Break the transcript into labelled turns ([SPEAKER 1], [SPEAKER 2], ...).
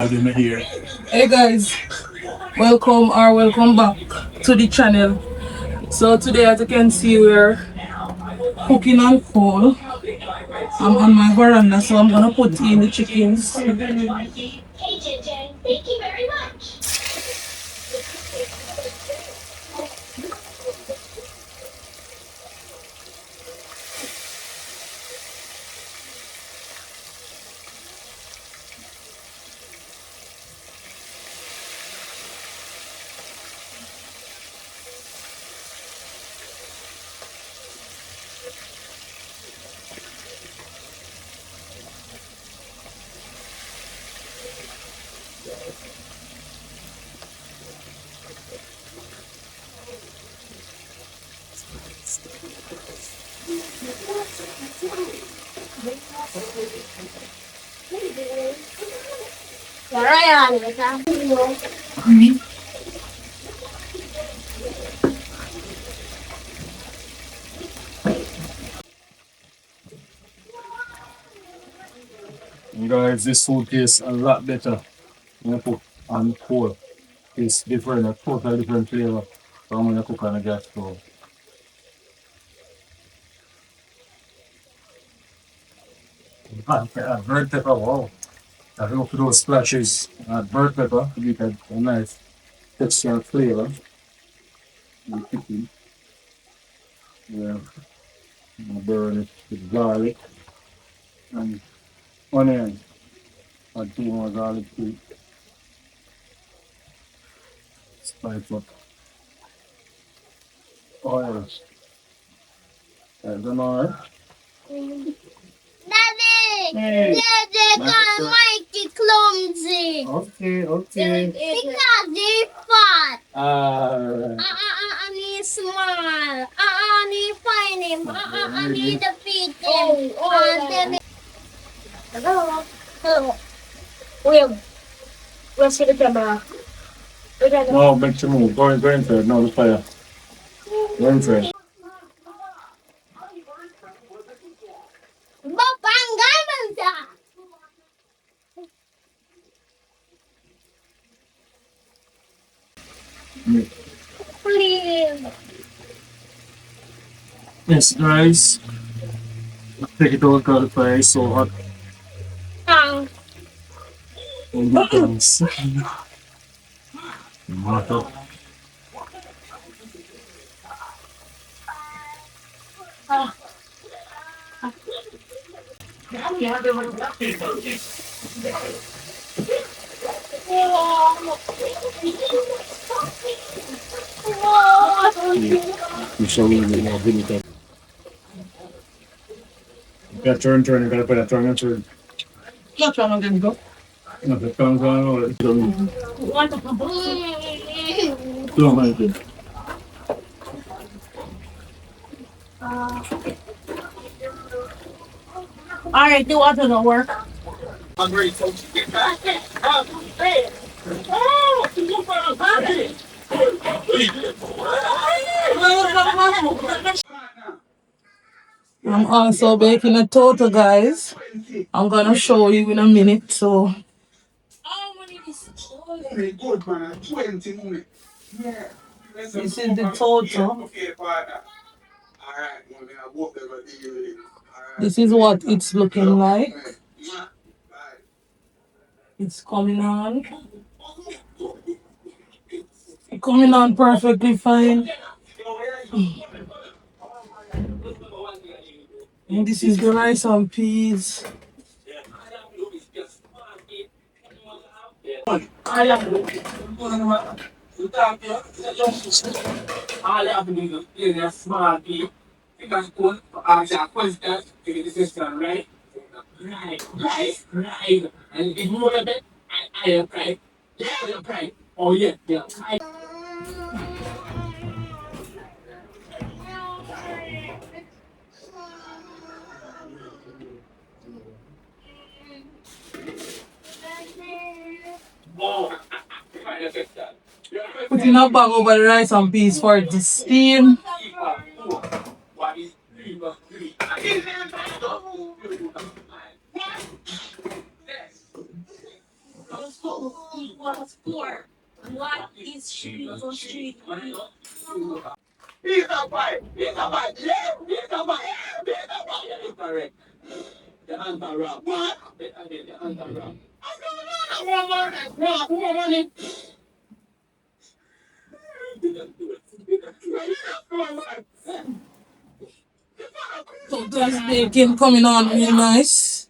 [SPEAKER 1] Here. Hey guys, welcome back to the channel. So today, as you can see, we're cooking on coal. I'm on my veranda, so I'm gonna put in the chickens. Guys, this food tastes a lot better when you cook on coal. It's different, a totally different flavor from when you cook on a gas stove. Burnt pepper, wow. I hope those splashes burnt pepper to give it a nice texture and flavor. And chicken, yeah, and burn it with garlic and onion. Add 2 more garlic to spice up oil. Add them all. Daddy! Hey. Daddy, don't make it clumsy. Okay, okay. Because it's fat. I need small. I need find him. I need to feed him. Hello. Hello. We'll see the camera. No, make to move. Go into it. No, the fire. Go into it. Please. Yes, guys. Take it over because the fire is so hot. Oh my goodness. Hot. You show me the vinegar. You gotta turn, you gotta put that turn, turn. Not turn on, then go. No, the turn on, don't mind it. Alright, do what doesn't work. I'm ready to get back. I'm also baking a torta, guys. I'm gonna show you in a minute. So, this is the torta. This is what it's looking like. It's coming on perfectly fine. And this is the rice and peas. Putting a bag over the rice and peas for it to steam.
[SPEAKER 2] So that's bacon coming on really nice.